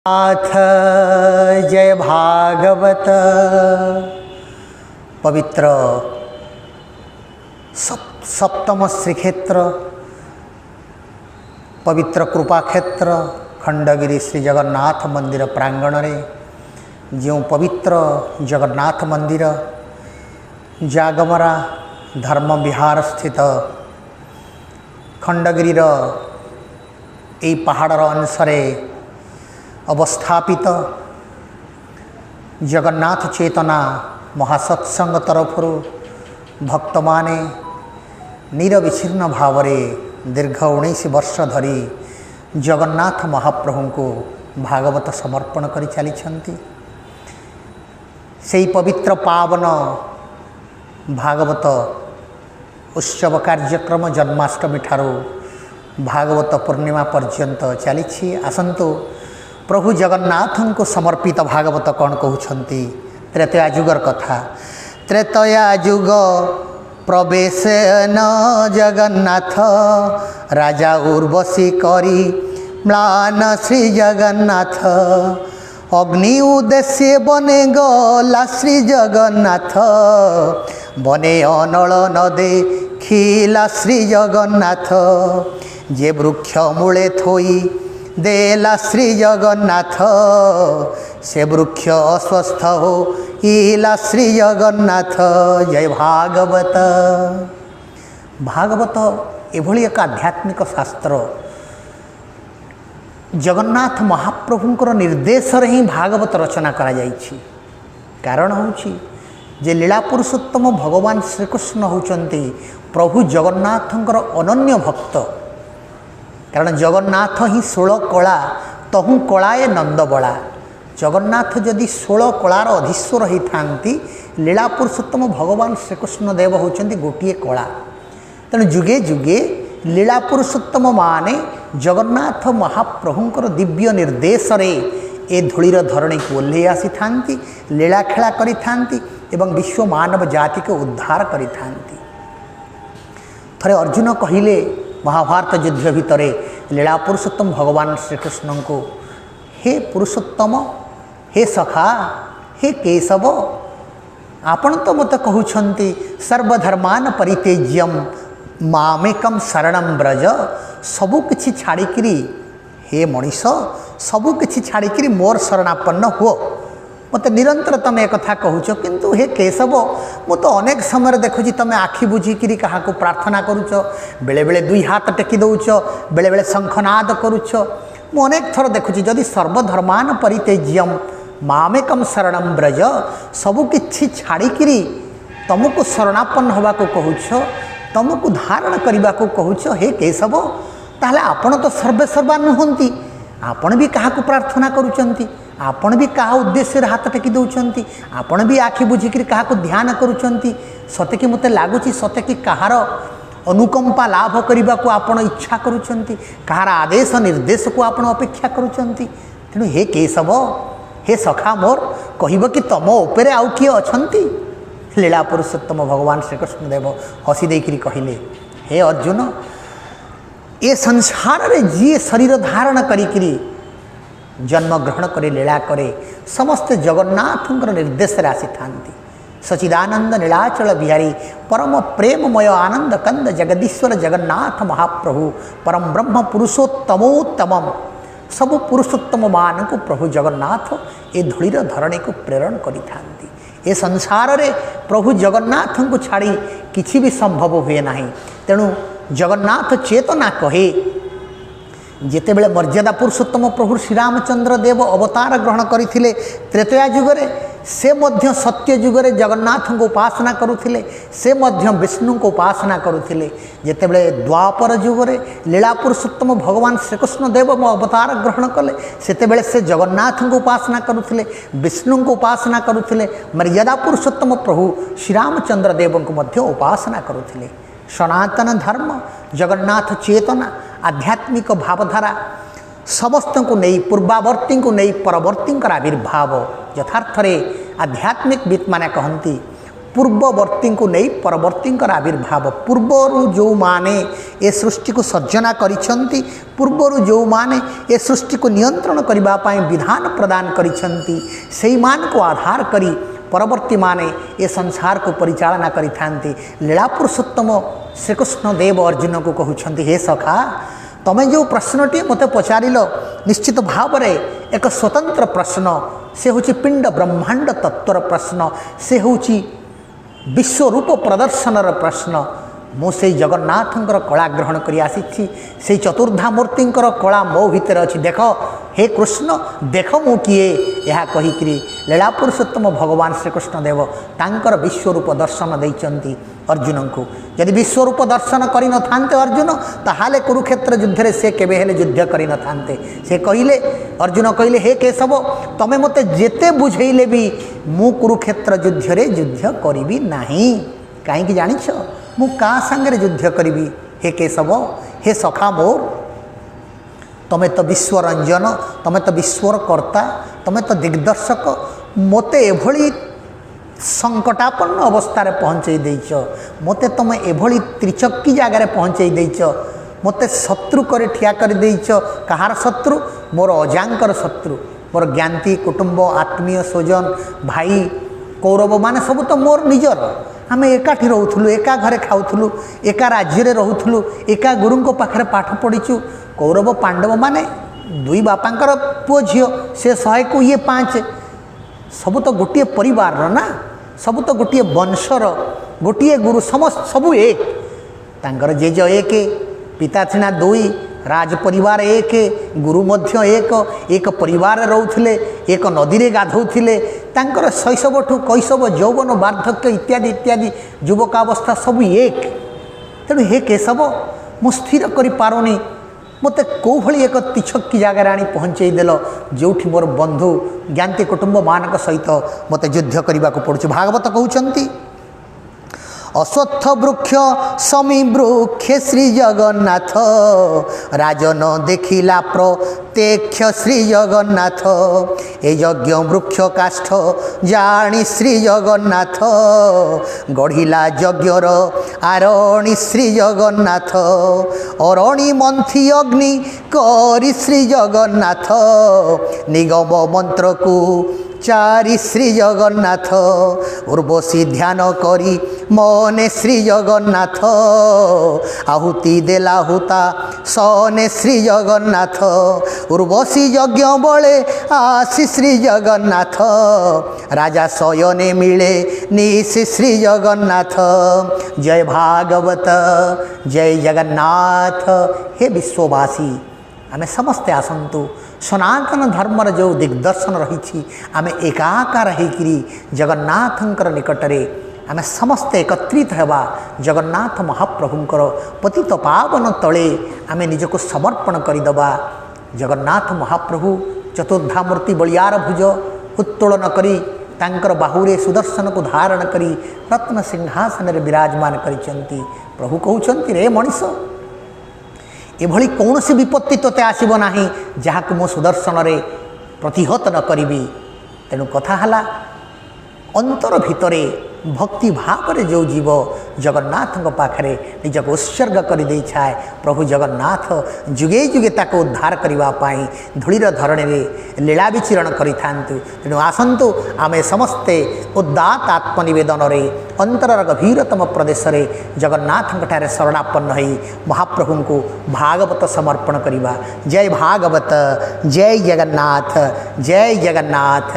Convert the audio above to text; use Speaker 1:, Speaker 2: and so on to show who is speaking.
Speaker 1: नाथ जय भागवत पवित्र सप्तम श्रीक्षेत्र पवित्र कृपाक्षेत्र खंडगिरी श्री जगन्नाथ मंदिर प्रांगण रे जो पवित्र जगन्नाथ मंदिर जागमरा धर्म विहार स्थित खंडगिरीर यही पहाड़र अंशरे अवस्थापित जगन्नाथ चेतना महासत्संग तरफर भक्त माने निरविच्छिन्न भाव दीर्घ 19 वर्ष धरी जगन्नाथ महाप्रभु को भागवत समर्पण कर चली से पवित्र पावन भागवत उत्सव कार्यक्रम जन्माष्टमी ठारू भागवत पूर्णिमा पर्यंत चली आसंतु प्रभु जगन्नाथ को समर्पित भागवत कौन कहते त्रेतया जुगर कथा त्रेतया जुग प्रवेश न जगन्नाथ राजा उर्वशी करी म्लान श्री जगन्नाथ अग्नि उद्देश्य बने गला श्री जगन्नाथ बने अनल नदे खिला श्री जगन्नाथ जे वृक्ष मूले थोई देला श्री जगन्नाथ से वृक्ष अस्वस्थ हो इला श्री जगन्नाथ जय भागवत। भागवत एभली एक आध्यात्मिक शास्त्र जगन्नाथ महाप्रभुंकर निर्देश ही भागवत रचना करा जाइछि। कारण होछि जे लीला पुरुषोत्तम भगवान श्रीकृष्ण होचंती प्रभु जगन्नाथंकर अनन्य भक्त। कारण जगन्नाथ ही 16 कला तहु कलाए नंद बला। जगन्नाथ जदि 16 कलार अधीश्वर ही थांती लीला पुरुषोत्तम भगवान श्रीकृष्ण देव होचंती गोटिए कला। तेणु जुगे जुगे लीला पुरुषोत्तम माने जगन्नाथ महाप्रभुंकर दिव्य निर्देश रे ए धूलीर धरणी को ओह्लई आसी थांती लीला खेला करि थांती एवं विश्व मानव जाति को उद्धार करि थांती। थरे अर्जुन कहिले महाभारत युद्ध भितर लीला पुरुषोत्तम भगवान श्रीकृष्ण को हे पुरुषोत्तम हे सखा हे केशव आपण तो मत कहउछंती सर्वधर्मान परित्यज्यम मामेकम शरणम ब्रज सबु किछि छाड़िकी हे मनीष सबु किछि छाड़िकी मोर शरणापन्न हो। मत निरंतर तुम एक कथा कहूच किंतु हे केशव मु तो अनेक समय देखुची तुम आखि बुझिकी क्या प्रार्थना करुच बेले बेले दुई हाथ टेकी दौच बेले बेले शंखनाद करुच मु अनेक थर देखुची जदि सर्वधर्मान परित्यज्यम मामेकम शरणम ब्रज सबु किछि छाड़िकी तुमको शरणापन्न होगा कहूच तुमको धारण करने को कहूच हे केशव ताहले आपण तो सर्वे सर्वा नुहंती आपण भी क्या प्रार्थना करुचंती आपण भी क्या उद्देश्य हाथ टेकी दौरान आपण भी आखि बुझिकी क्या ध्यान करुचंती सते कि मते लगुच सते कि कहार अनुकंपा लाभ करने को आपण इच्छा करुचंती कहार आदेश निर्देश को आपण अपेक्षा करुचंती। तेणु हे केशव हे सखा मोर कहब कि तुम उपरे आउ किए अछंती। लीला पुरुषोत्तम भगवान श्रीकृष्ण देव हसी देकरी कहले हे अर्जुन ए संसार रे जी शरीर धारण करी जन्म ग्रहण करे लीला करे समस्त जगन्नाथ निर्देश आसी थांती। सचिदानंद नीलाचल बिहारी परम प्रेममय आनंद कंद जगदीश्वर जगन्नाथ महाप्रभु परम ब्रह्म पुरुषोत्तमोत्तम सबु पुरुषोत्तम मान को प्रभु जगन्नाथ ए धूलीर धरणी को प्रेरण करि थांती। ए संसार रे प्रभु जगन्नाथ को छाड़ी किछि भी संभव हुए नहीं। तेणु जगन्नाथ चेतना कहे जेतेबेले मर्यादा पुरुषोत्तम प्रभु श्रीरामचंद्र देव अवतार ग्रहण करथिले त्रेतया जुगरे से मध्य सत्य जुगरे जगन्नाथ को उपासना करुथिले से मध्य विष्णु को उपासना करुथिले। जेतेबेले द्वापर जुगरे लीला पुरुषोत्तम भगवान श्रीकृष्ण देव अवतार ग्रहण कले सेतेबेले से जगन्नाथ को उपासना करुथिले विष्णु को उपासना करुथिले मर्यादा पुरुषोत्तम प्रभु श्रीरामचंद्र देव को मध्य उपासना करुथिले। सनातन धर्म जगन्नाथ चेतना आध्यात्मिक भावधारा समस्त को नहीं पूर्वावर्ती को नहीं परवर्ती आविर्भाव यथार्थ आध्यात्मिक विद माने कहती ପୂର୍ବବର୍ତ୍ତୀ को नहीं परवर्ती आविर्भाव पूर्वर जो माने ए सृष्टि को सर्जना करिसंती पूर्वर जो माने ए सृष्टि को नियंत्रण करबा पाई विधान प्रदान करिसंती सेही मान को आधार करी परवर्ती माने ए संसार को परिचालना करिथांती। लीला पुरुषोत्तम श्रीकृष्ण देव अर्जुन को कहउछंती हे सखा तमें जो प्रश्नटी मत पचारिल निश्चित भाव में एक स्वतंत्र प्रश्न से हूँ पिंड ब्रह्मांड तत्वर प्रश्न से हूँ विश्वरूप प्रदर्शनर प्रश्न मुझे जगन्नाथंकर कला ग्रहण कर आसी से चतुर्धा मूर्तिंकर कला मो भितर अच्छी देख हे कृष्ण देख मु किए यह कहीकि लीला पुरुषोत्तम भगवान श्रीकृष्ण देव तांकर विश्वरूप दर्शन देइचंती अर्जुन को यदि विश्वरूप दर्शन करि न थांते अर्जुन ताहाले कुरुक्षेत्र युद्ध रे से केबे हेले युद्ध करि न थांते से कहिले अर्जुन कहिले हे केशव तमे मते जेते बुझेइले भी मु कुरुक्षेत्र युद्ध रे युद्ध करिबी नाही काहे कि जानिछ मु का संगे युद्ध करिबी हे केशव हे सखा मोर तमें तो विश्वरंजन तमें तो विश्वर कर्ता तमें तो दिग्दर्शक मते एभली संकटापन्न अवस्था पहुँचे देच मते तुम एभली त्रिचक्की जगार पहुँचे देच मते शत्रु करे ठिया कर देच कहार शत्रु मोर अजांकर शत्रु मोर ज्ञाति कुटुंब आत्मीय स्वजन भाई कौरव माने सब तो मोर निजर आम एकाठी रोलु एका घरे खाऊलु एका राज्य रोलु एका गुरु पाखे पाठ पढ़ीचु कौरव पांडव माने दुई बापांकर पुओ झील से 100 को ये 5 सब तो गोटे परिवार ना सब तो गोटे वंशर गोटे गुरु समस्त सबू एक तांकर जेज एक पिता छिना 2 राज परिवार एक गुरु मध्य एक परिवार रोथले एक नदी रे गाधौथिले तांकर शैशव ठू कैशव यौवन वार्धक्य इत्यादि इत्यादि युवकावस्था सब एक तेणु हे केशव मु स्थिर करि पारुनी मते कौ भली एक तिछक्की जगार आनी पहुँचे देल जो मोर बंधु ज्ञाति कुटुंब मान सहित मते युद्ध करने को पड़ुछ। भागवत कहउछंती अश्वत्थ वृक्ष समी वृक्ष श्री जगन्नाथ राजन देखिला प्रत्यक्ष श्री जगन्नाथ ए यज्ञ वृक्ष काष्ठ जानी श्री जगन्नाथ गढ़िला यज्ञर आरणी श्री जगन्नाथ अरणी मंथी अग्नि करी श्री जगन्नाथ निगम मंत्र को चारि श्री जगन्नाथ उर्वशी ध्यान करी मने श्री जगन्नाथ आहुति देला हुता सने श्री जगन्नाथ उर्वशी यज्ञ बले आसी श्री जगन्नाथ राजा शयने मिले निशि श्री जगन्नाथ जय भागवत जय जगन्नाथ। हे विश्ववासी आमे समस्ते आसंतु सनातन धर्मर जो दिग्दर्शन रही आमे एकाकार होकरी जगन्नाथंकर निकटरे आमे समस्ते एकत्रित हेबा जगन्नाथ महाप्रभुंकर पतित पावन तले आमे निजको समर्पण करदबा। जगन्नाथ महाप्रभु चतुर्धामूर्ति बलियार भुज उत्तोलन करी तांकर बाहुरे सुदर्शन को धारण करी रत्न सिंहासन रे विराजमान करिसंती। प्रभु कहउछंती रे मनीष एभली कौन सी विपत्ति तोते आसब ना जहाँ मो सुदर्शन रे प्रतिहत न करी। तेणु कथा हला अंतर भितरे भक्ति भाव रे जो जीव जगन्नाथ पाखरे निजक उत्सर्ग कर दे छाए प्रभु जगन्नाथ जुगे जुगे ताको उद्धार करने पाई धूलीर धरणी में लीला विचरण करिथांतु। तेणु आसंतु आमे समस्ते उदात आत्मनिवेदन रे अंतरर गभीरतम प्रदेश रे जगन्नाथ ठारे शरणापन्न होई महाप्रभु को भागवत समर्पण करिबा। जय भागवत जय जगन्नाथ जय जगन्नाथ।